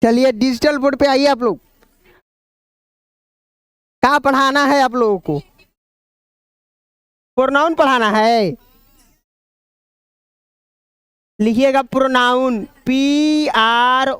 चलिए digital board पे आइए आप लोग। क्या पढ़ाना है आप लोगों को? प्रोनाउन पढ़ाना है। लिखिएगा प्रोनाउन, PRONOUN।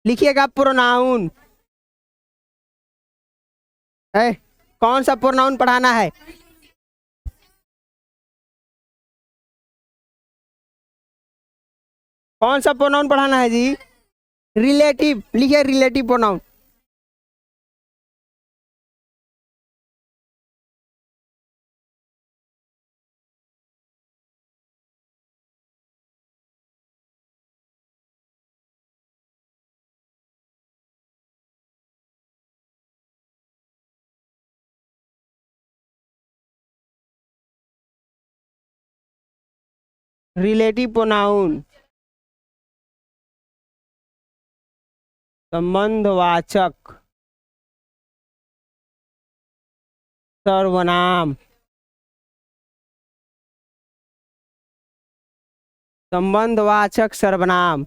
लिखिएगा प्रोनाउन। कौन सा प्रोनाउन पढ़ाना है? कौन सा प्रोनाउन पढ़ाना है जी? रिलेटिव। लिखिए रिलेटिव प्रोनाउन। रिलेटिव प्रोनाउन संबंधवाचक सर्वनाम। संबंधवाचक सर्वनाम।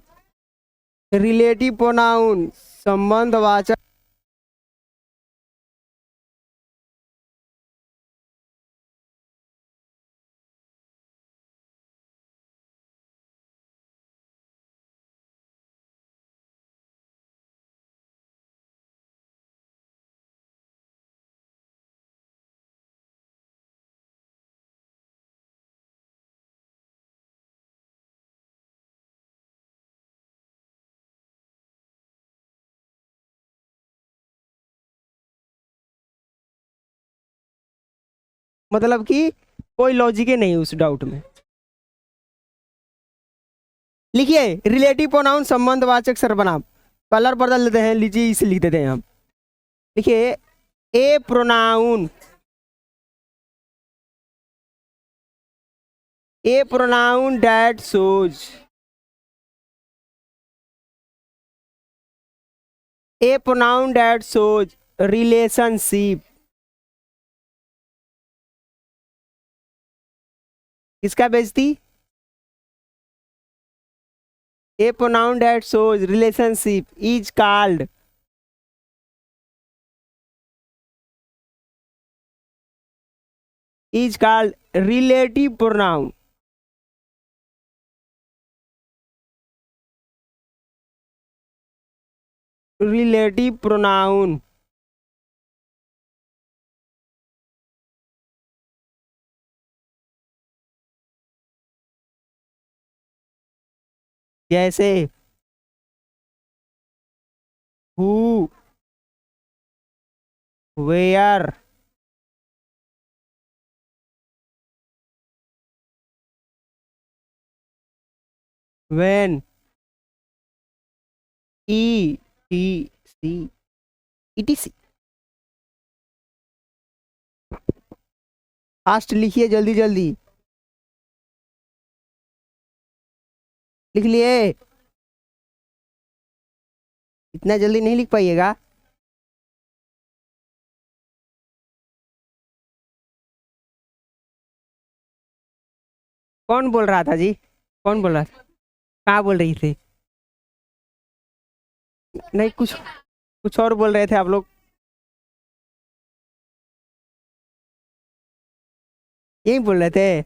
रिलेटिव प्रोनाउन संबंधवाचक। मतलब कि कोई लॉजिक ही नहीं उस डाउट में। लिखिए रिलेटिव प्रोनाउन संबंधवाचक सर्वनाम। कलर बदल देते हैं, लीजिए इसे लिख देते हैं हम। लिखिए a pronoun. A pronoun that shows. A pronoun that shows relationship. किसका बेइज्जती? A pronoun that shows relationship is called relative pronoun। relative pronoun। जैसे who, where, when, etc etc। Fast लिखिए, जल्दी जल्दी लिख लिए। इतना जल्दी नहीं लिख पाइएगा। कौन बोल रहा था जी? कौन बोल रहा था? कहाँ बोल रही थी? नहीं, कुछ कुछ और बोल रहे थे आप लोग। यही बोल रहे थे।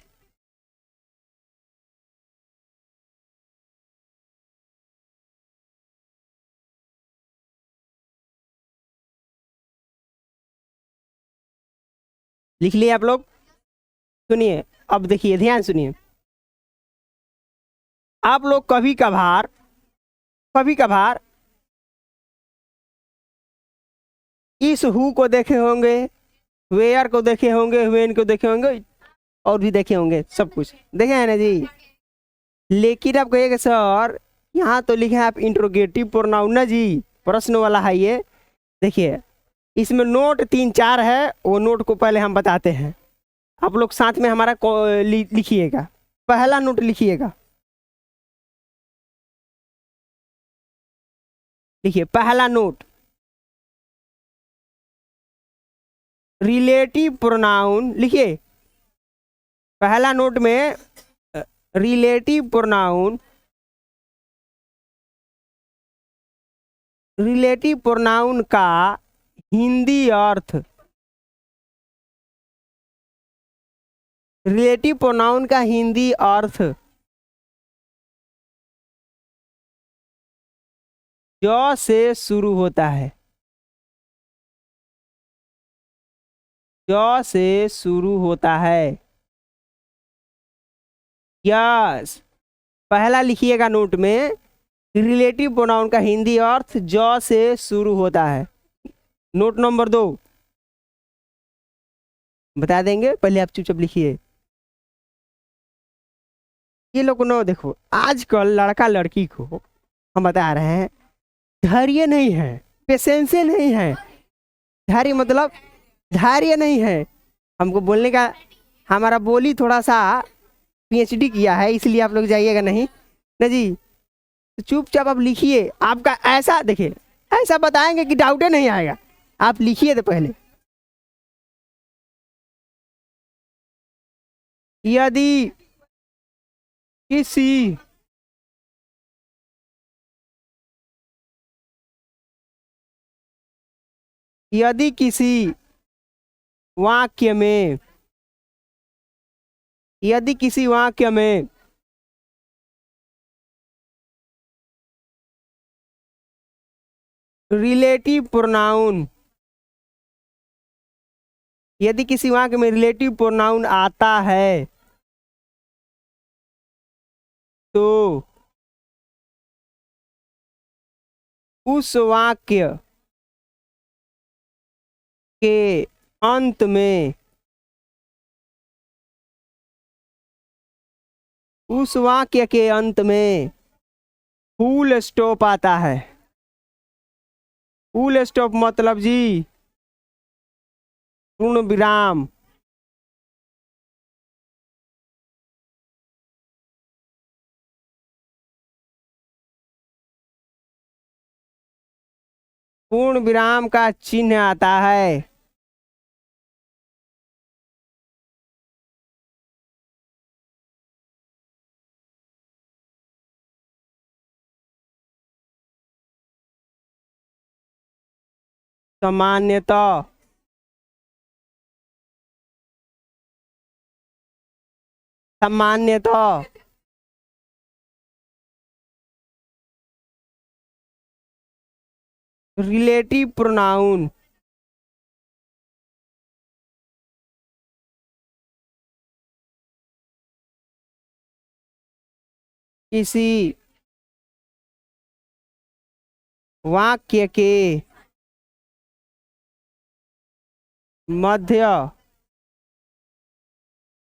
लिख लिए आप लोग? सुनिए, अब देखिए, ध्यान सुनिए। आप लोग कभी कभार इस हु को देखे होंगे, वेयर को देखे होंगे, वेन को देखे होंगे, और भी देखे होंगे, सब कुछ देखे हैं ना जी। लेकिन आप कहिएगा सर यहाँ तो लिखे हैं आप इंट्रोगेटिव प्रोनाउन ना जी, प्रश्न वाला है ये। देखिए इसमें नोट 3-4 है, वो नोट को पहले हम बताते हैं। आप लोग साथ में हमारा लिखिएगा। पहला नोट लिखिएगा। लिखिए पहला नोट, रिलेटिव प्रोनाउन लिखिए। पहला नोट में रिलेटिव प्रोनाउन, रिलेटिव प्रोनाउन का हिंदी अर्थ, रिलेटिव प्रोनाउन का हिंदी अर्थ ज से शुरू होता है, ज से शुरू होता है। यस, पहला लिखिएगा नोट में, रिलेटिव प्रोनाउन का हिंदी अर्थ ज से शुरू होता है। नोट नंबर 2 बता देंगे, पहले आप चुपचाप लिखिए। ये लोग नो देखो, आजकल लड़का लड़की को हम बता रहे हैं धैर्य नहीं है, पेशेंस नहीं है। धैर्य मतलब धैर्य नहीं है। हमको बोलने का, हमारा बोली थोड़ा सा पीएचडी किया है, इसलिए आप लोग जाइएगा नहीं ना जी। तो चुपचाप आप लिखिए। आपका ऐसा देखिए, ऐसा बताएंगे कि डाउटे नहीं आएगा। आप लिखिए तो पहले, यदि किसी यदि किसी वाक्य में, यदि किसी वाक्य में रिलेटिव प्रोनाउन, यदि किसी वाक्य में रिलेटिव प्रोनाउन आता है तो उस वाक्य के अंत में, उस वाक्य के अंत में फुल स्टॉप आता है। फुल स्टॉप मतलब जी पूर्ण विराम। पूर्ण विराम का चिन्ह आता है। सामान्यतः सामान्यतः रिलेटिव प्रोनाउन किसी वाक्य के मध्य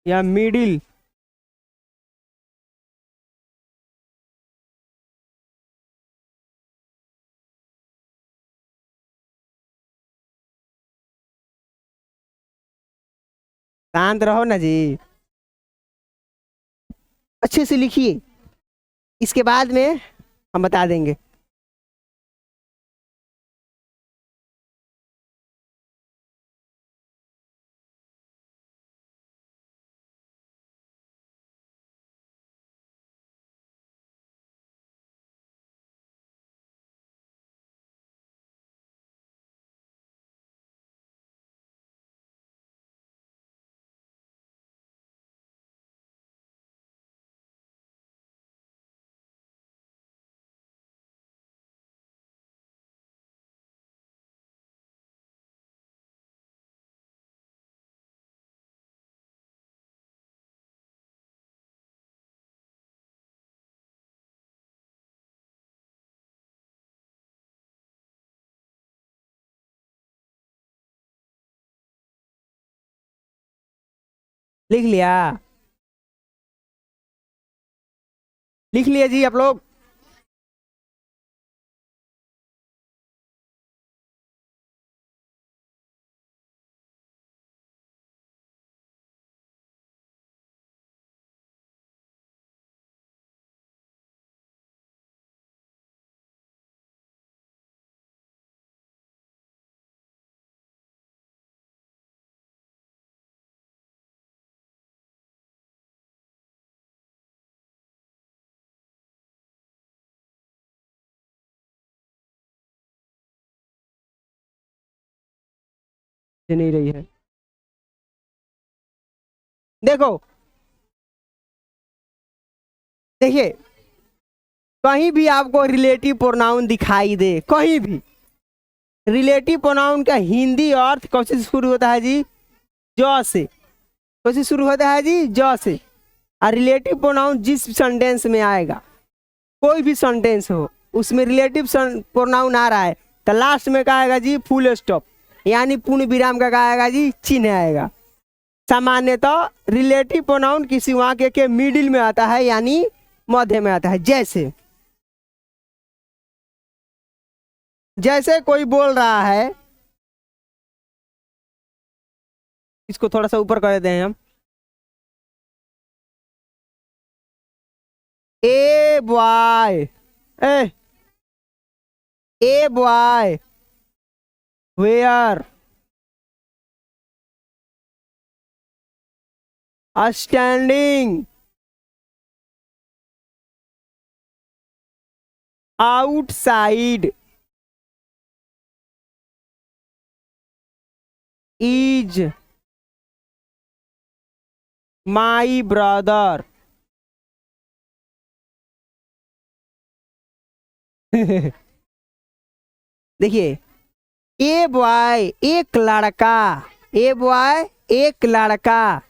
या मिडिल शांत रहो ना जी, अच्छे से लिखिए, इसके बाद में हम बता देंगे। लिख लिया, लिख लिया जी आप लोग। ये नहीं रही है। देखो, देखिए, कहीं भी आपको रिलेटिव प्रोनाउन दिखाई दे, कहीं भी रिलेटिव प्रोनाउन का हिंदी अर्थ कैसे शुरू होता है जी? ज से। कैसे शुरू होता है जी? ज से। और रिलेटिव प्रोनाउन जिस सेंटेंस में आएगा, कोई भी सेंटेंस हो, उसमें रिलेटिव प्रोनाउन आ रहा है तो लास्ट में क्या आएगा जी? फुल स्टॉप, यानी पूर्ण विराम का क्या आएगा जी? चिन्ह आएगा। सामान्यतः रिलेटिव प्रोनाउन किसी वाक्य के मिडिल में आता है, यानी मध्य में आता है। जैसे जैसे कोई बोल रहा है, इसको थोड़ा सा ऊपर कर देते हैं हम। A boy, a a boy where standing outside is my brother. देखिए, ए बॉय एक लड़का, ए बॉय एक लड़का।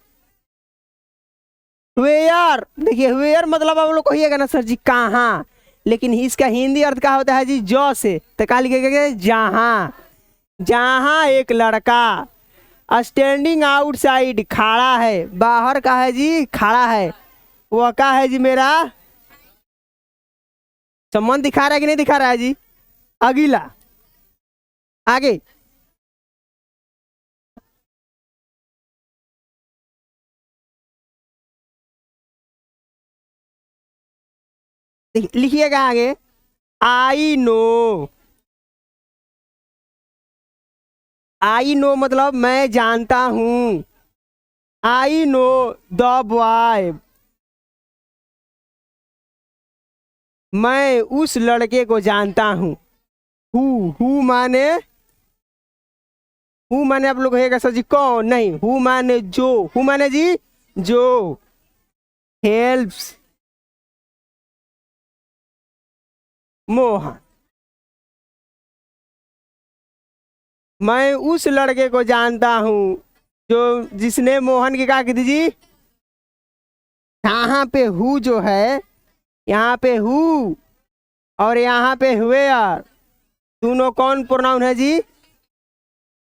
वेयर, देखिए वेयर मतलब आप लोग कहिएगा ना सर जी कहाँ, लेकिन इसका हिंदी अर्थ क्या होता है जी? जो से। तो क्या लिखेगा? जहाँ। जहाँ एक लड़का, स्टैंडिंग आउटसाइड खड़ा है, बाहर का है जी? खड़ा है। वह का है जी? मेरा संबंध दिखा रहा है कि नहीं दिखा रहा है जी? अगला, आगे लिखिएगा आगे। आई नो, आई नो मतलब मैं जानता हूं। आई नो द बॉय, मैं उस लड़के को जानता हूं। हु माने, हु माने आप लोग कहेगा सर जी कौन? नहीं, हु माने जो। हु माने जी जो। हेल्प्स मोहन, मैं उस लड़के को जानता हूं जो जिसने मोहन की क्या की थी जी? यहाँ पे हु जो है, यहाँ पे हु और यहाँ पे वेयर, दोनों कौन प्रोनाउन है जी?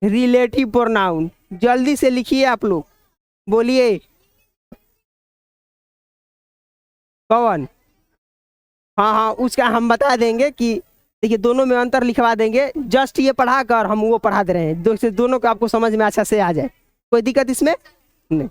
Relative pronoun. जल्दी से लिखिए आप लोग, बोलिए कौन? हाँ हाँ, उसका हम बता देंगे कि देखिए दोनों में अंतर लिखवा देंगे। जस्ट ये पढ़ा कर हम वो पढ़ा दे रहे हैं, दोनों को आपको समझ में अच्छा से आ जाए। कोई दिक्कत इसमें नहीं।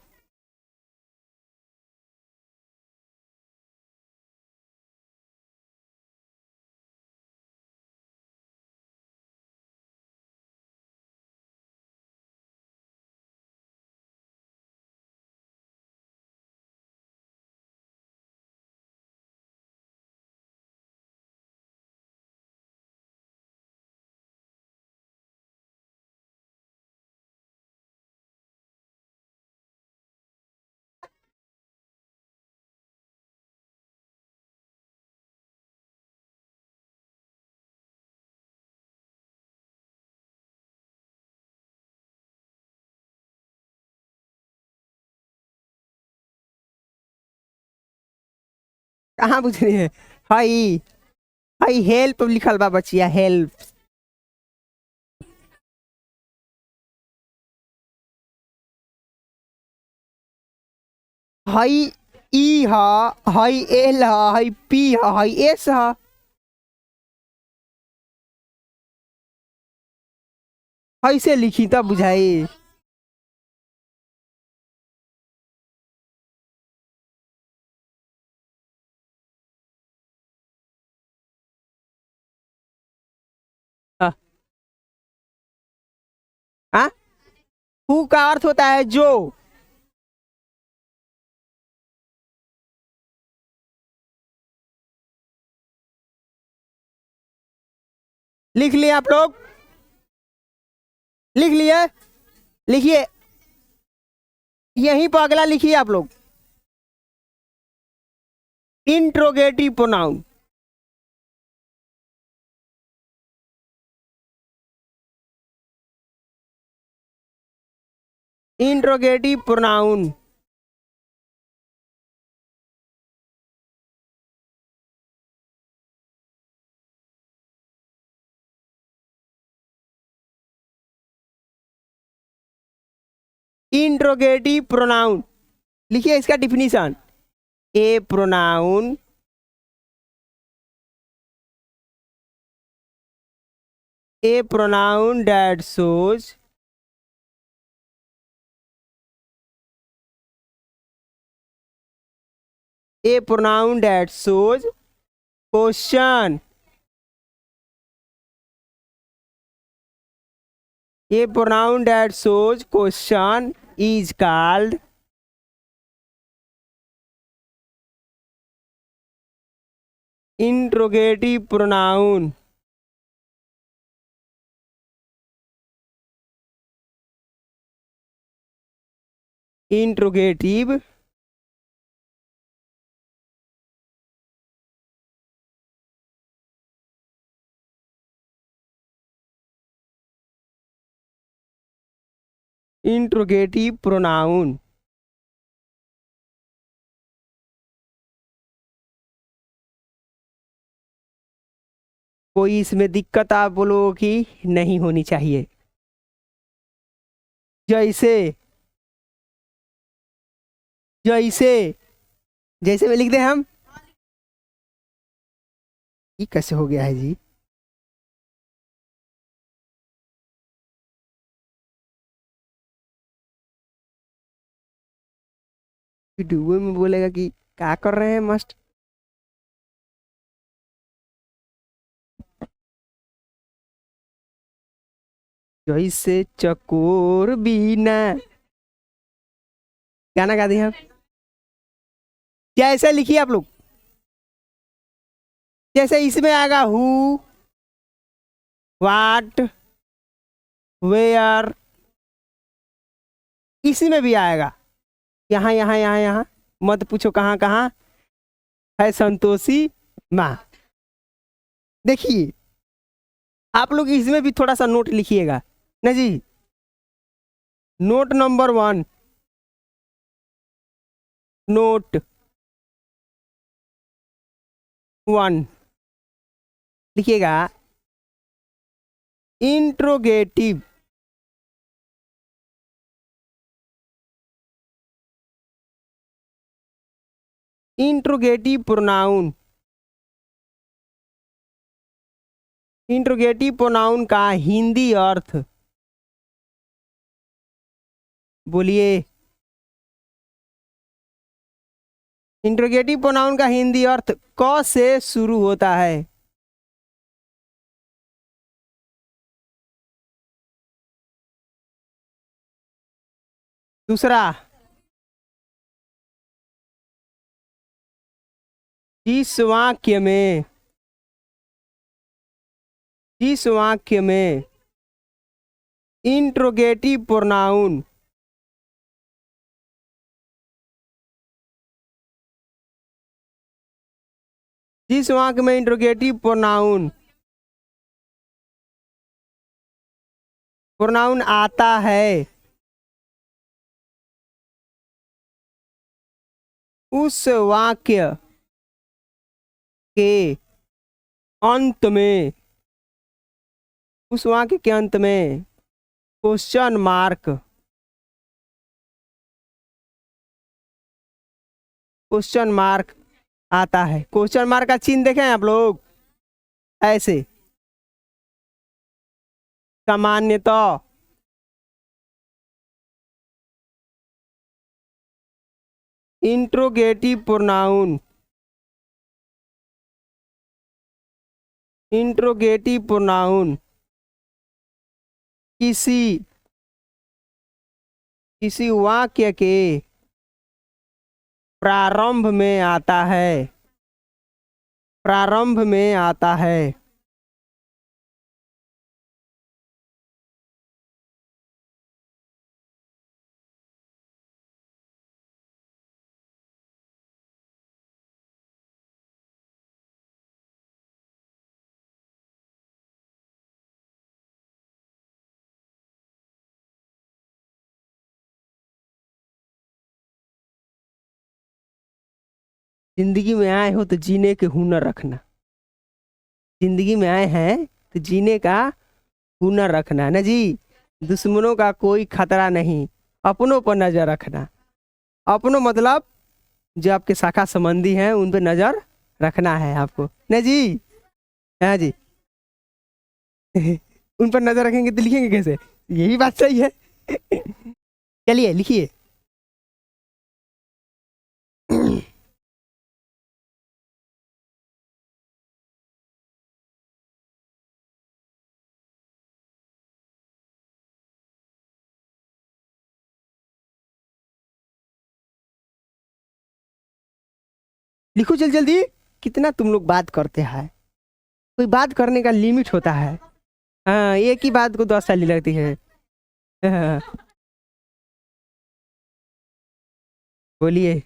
कहाँ पूछ रही है? हाई, हाई हेल्प लिखल बा बचिया, हेल्प। हाई ई हा, हाई एल हा, हाई पी हा, हाई एस हा। ऐसे लिखी तब बुझाई। हाँ हाँ? हु का अर्थ होता है जो। लिख लिए आप लोग? लिख लिए? लिखिए, यहीं पर अगला लिखिए आप लोग, interrogative pronoun. Interrogative pronoun, interrogative pronoun लिखिए इसका definition. A pronoun, a pronoun that shows a pronoun that shows question, a pronoun that shows question is called interrogative pronoun। Interrogative interrogative pronoun. कोई इसमें दिक्कत आप लोगों की नहीं होनी चाहिए। जैसे जैसे जैसे में लिख दे हम, ये कैसे हो गया है जी? वीडियो में बोलेगा कि क्या कर रहे हैं मस्त। जैसे चकोर बीना, गाना गा दिए हम। क्या ऐसा लिखिए आप लोग, जैसे इसमें आएगा हु, वाट, वेयर, इसी में भी आएगा। यहाँ यहाँ यहाँ यहाँ मत पूछो कहाँ कहाँ है संतोषी माँ। देखिए आप लोग इसमें भी थोड़ा सा नोट लिखिएगा ना जी। नोट नंबर 1, नोट 1 लिखिएगा, interrogative interrogative pronoun. Interrogative pronoun का हिंदी अर्थ बोलिए। इंट्रोगेटिव प्रोनाउन का हिंदी अर्थ क से शुरू होता है। दूसरा, जिस वाक्य में इंट्रोगेटिव प्रोनाउन जिस वाक्य में इंट्रोगेटिव प्रोनाउन आता है, उस वाक्य के अंत में क्वेश्चन मार्क आता है। क्वेश्चन मार्क का चिन्ह देखें आप लोग, ऐसे सामान्यतः इंट्रोगेटिव प्रोनाउन किसी वाक्य के प्रारंभ में आता है। जिंदगी में आए हो तो जीने के हुनर रखना। जिंदगी में आए हैं तो जीने का हुनर रखना है ना जी। दुश्मनों का कोई खतरा नहीं, अपनों पर नजर रखना। अपनों मतलब जो आपके शाखा संबंधी हैं उन पर नजर रखना है आपको ना जी। हाँ जी। उन पर नजर रखेंगे तो लिखेंगे कैसे? यही बात सही है। चलिए लिखिए। लिखो जल्दी जल्दी। कितना तुम लोग बात करते हैं, कोई बात करने का लिमिट होता है। हाँ, एक ही बात को 10 साल लगती है। हाँ, बोलिए।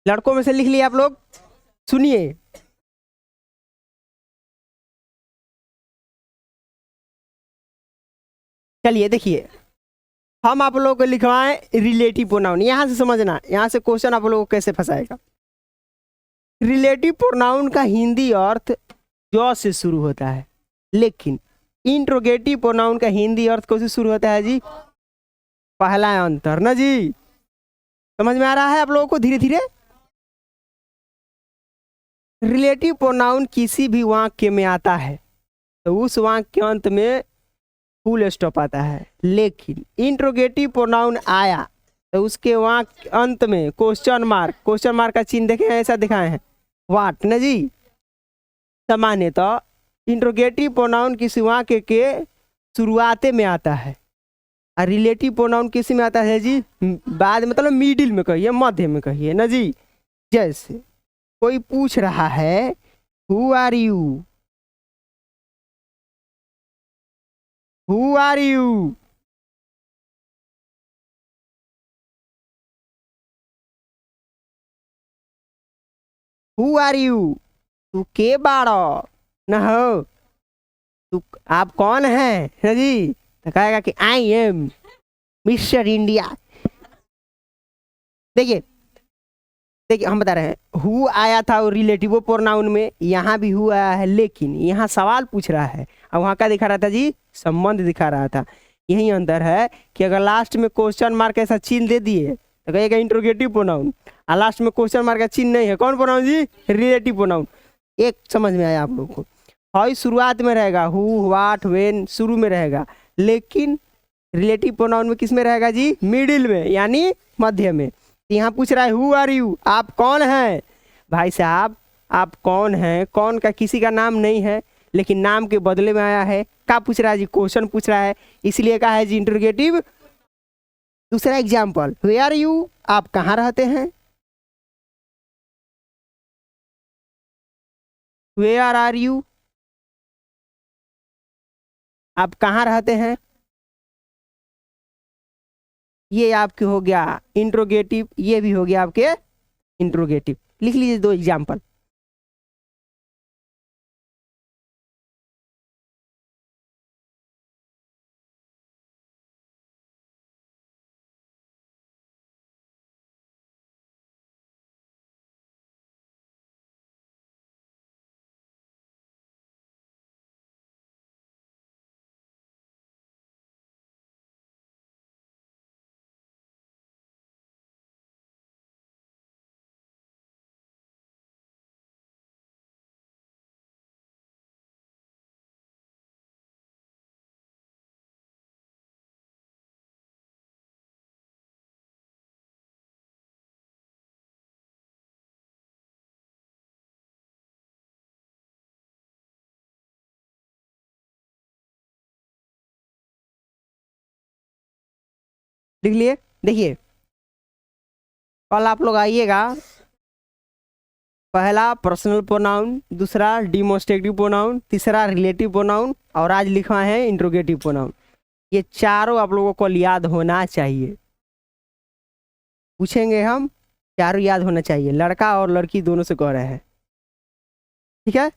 लड़कों में से लिख लिए आप लोग, सुनिए। चलिए देखिए, हम आप लोगों को लिखवाएं रिलेटिव प्रोनाउन। यहां से समझना, यहां से क्वेश्चन आप लोगों को कैसे फंसाएगा। रिलेटिव प्रोनाउन का हिंदी अर्थ जॉ से शुरू होता है, लेकिन इंट्रोगेटिव प्रोनाउन का हिंदी अर्थ कैसे शुरू होता है जी? पहला अंतर ना जी। समझ में आ रहा है आप लोगों को धीरे धीरे? रिलेटिव प्रोनाउन किसी भी वाक्य में आता है तो उस वाक्य के अंत में फुल स्टॉप आता है, लेकिन इंट्रोगेटिव प्रोनाउन आया तो उसके वाक्य अंत में क्वेश्चन मार्क का चिन्ह देखे हैं, ऐसा दिखाए हैं, वाट ना जी। सामान्यतः इंट्रोगेटिव प्रोनाउन किसी वाक्य के शुरुआते में आता है और रिलेटिव प्रोनाउन किसी में आता है जी? बाद, मतलब मिडिल में कहिए, मध्य में कहिए ना जी। जैसे कोई पूछ रहा है who are you, who are you, who are you, तू के बाड़ो न हो, तू आप कौन है ना जी? तो कहेगा कि आई एम मिस्टर इंडिया। देखिए देखिए, हम बता रहे हैं हु आया था और रिलेटिव प्रोनाउन में, यहाँ भी हु आया है, लेकिन यहाँ सवाल पूछ रहा है और वहाँ का दिखा रहा था जी? संबंध दिखा रहा था। यही अंतर है कि अगर लास्ट में क्वेश्चन मार्क ऐसा चिन्ह दे दिए तो कहेगा इंट्रोगेटिव प्रोनाउन, और लास्ट में क्वेश्चन मार्क का चिन्ह नहीं है, कौन प्रोनाउन जी? Relative pronoun. एक समझ में आया आप लोग को? हाउ शुरुआत में रहेगा, हु व्हाट व्हेन शुरू में रहेगा, लेकिन रिलेटिव प्रोनाउन में किस में रहेगा जी? मिडिल में, यानी मध्य में। यहाँ पूछ रहा है हु आर यू, आप कौन हैं? भाई साहब आप कौन हैं, कौन का किसी का नाम नहीं है, लेकिन नाम के बदले में आया है। क्या पूछ रहा है जी? क्वेश्चन पूछ रहा है, इसलिए कहा है जी इंटरोगेटिव। दूसरा एग्जाम्पल, वेयर आर यू, आप कहाँ रहते हैं? वेयर आर यू, आप कहाँ रहते हैं? ये आपके हो गया इंट्रोगेटिव, ये भी हो गया आपके इंट्रोगेटिव। लिख लीजिए 2 एग्जाम्पल। लिख लिए। देखिए कल आप लोग आइएगा, पहला पर्सनल प्रोनाउन, दूसरा डिमोस्ट्रेटिव प्रोनाउन, तीसरा रिलेटिव प्रोनाउन, और आज लिखा है इंट्रोगेटिव प्रोनाउन। ये चारों आप लोगों को याद होना चाहिए। पूछेंगे हम, चारों याद होना चाहिए, लड़का और लड़की दोनों से कह रहे हैं। ठीक है,